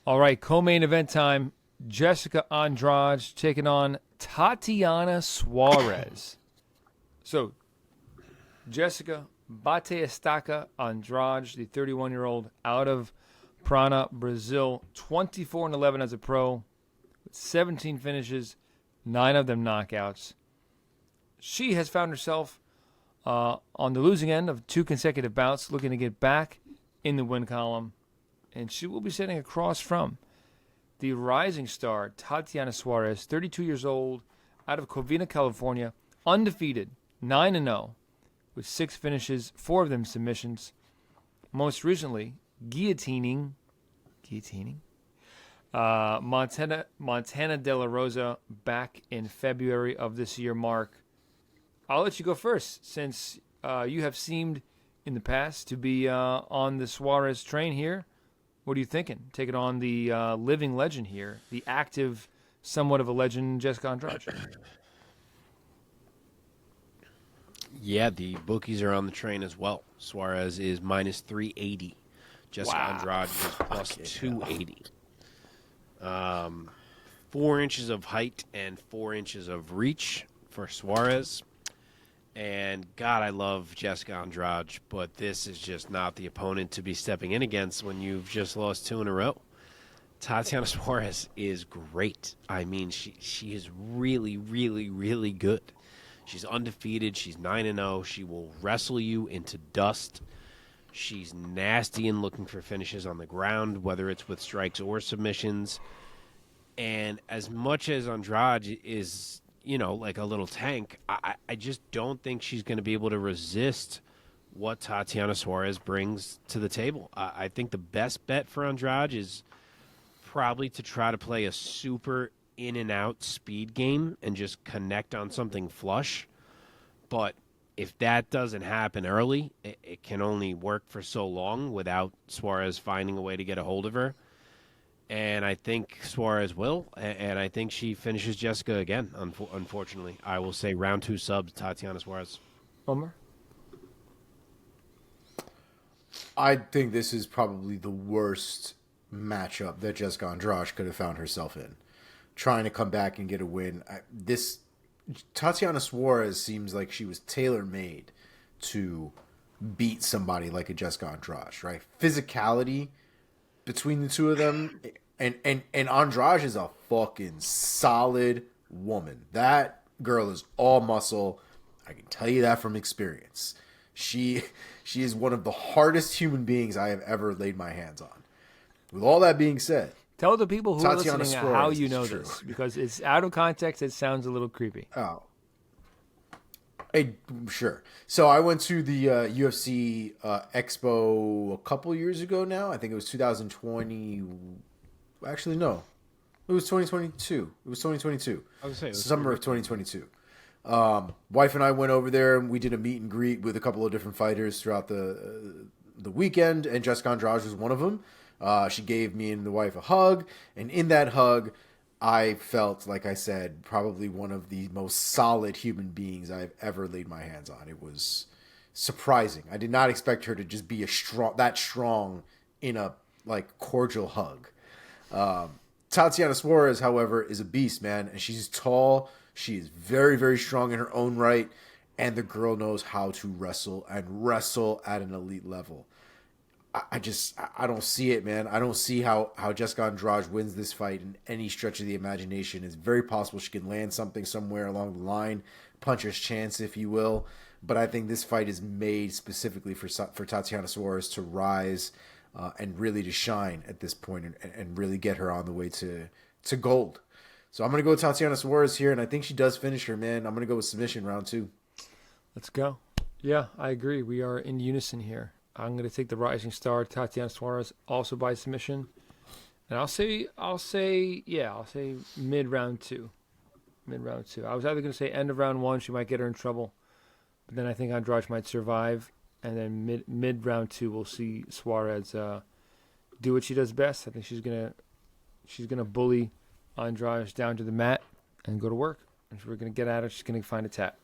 All right, co-main event time. Jessica Andrade taking on Tatiana Suarez. So, Jessica Bate Andrade, the 31-year-old out of Prana, Brazil, 24-11 as a pro, with 17 finishes, 9 of them knockouts. She has found herself on the losing end of 2 consecutive bouts, looking to get back in the win column, and she will be sitting across from the rising star Tatiana Suarez, 32 years old, out of Covina, California, undefeated, 9-0, with 6 finishes, 4 of them submissions. Most recently, guillotining Montana De La Rosa back in February of this year. Mark, I'll let you go first, since you have seemed in the past to be on the Suarez train here. What are you thinking? Taking on the living legend here, the active, somewhat of a legend, Jessica Andrade. Yeah, the bookies are on the train as well. Suarez is minus 380. Jessica Andrade is plus 280. 4 inches of height and 4 inches of reach for Suarez. And God, I love Jessica Andrade, but this is just not the opponent to be stepping in against when you've just lost 2 in a row. Tatiana Suarez is great. I mean, she is really, really, really good. She's undefeated. She's 9-0. She will wrestle you into dust. She's nasty and looking for finishes on the ground, whether it's with strikes or submissions. And as much as Andrade is, like a little tank, I just don't think she's going to be able to resist what Tatiana Suarez brings to the table. I think the best bet for Andrade is probably to try to play a super in and out speed game and just connect on something flush. But if that doesn't happen early, it can only work for so long without Suarez finding a way to get a hold of her. And I think Suarez will, and I think she finishes Jessica again, unfortunately. I will say round 2 subs, Tatiana Suarez. Omar? I think this is probably the worst matchup that Jessica Andrade could have found herself in. Trying to come back and get a win. Tatiana Suarez seems like she was tailor-made to beat somebody like a Jessica Andrade, right? Physicality between the two of them, and Andrade is a fucking solid woman. That girl is all muscle. I can tell you that from experience. She is one of the hardest human beings I have ever laid my hands on. With all that being said, tell the people who Tatiana are listening Suarez how you is know true. this, because it's out of context. It sounds a little creepy. Oh. Sure. So I went to the UFC Expo a couple years ago now. I think it was 2020. Actually, no. It was 2022. It was 2022. I was saying Summer of 2022. Wife and I went over there and we did a meet and greet with a couple of different fighters throughout the weekend, and Jessica Andrade was one of them. She gave me and the wife a hug, and in that hug, I felt, like I said, probably one of the most solid human beings I've ever laid my hands on. It was surprising. I did not expect her to just be that strong in a cordial hug. Tatiana Suarez, however, is a beast, man, and she's tall. She is very, very strong in her own right, and the girl knows how to wrestle and wrestle at an elite level. I don't see it, man. I don't see how Jessica Andrade wins this fight in any stretch of the imagination. It's very possible she can land something somewhere along the line, puncher's chance, if you will. But I think this fight is made specifically for Tatiana Suarez to rise and really to shine at this point, and really get her on the way to gold. So I'm going to go with Tatiana Suarez here, and I think she does finish her, man. I'm going to go with submission round 2. Let's go. Yeah, I agree. We are in unison here. I'm going to take the rising star, Tatiana Suarez, also by submission. And I'll say mid-round 2. Mid-round 2. I was either going to say end of round 1, she might get her in trouble. But then I think Andrade might survive. And then mid-round 2, we'll see Suarez do what she does best. I think she's going to bully Andrade down to the mat and go to work. And if we're going to get at her, she's going to find a tap.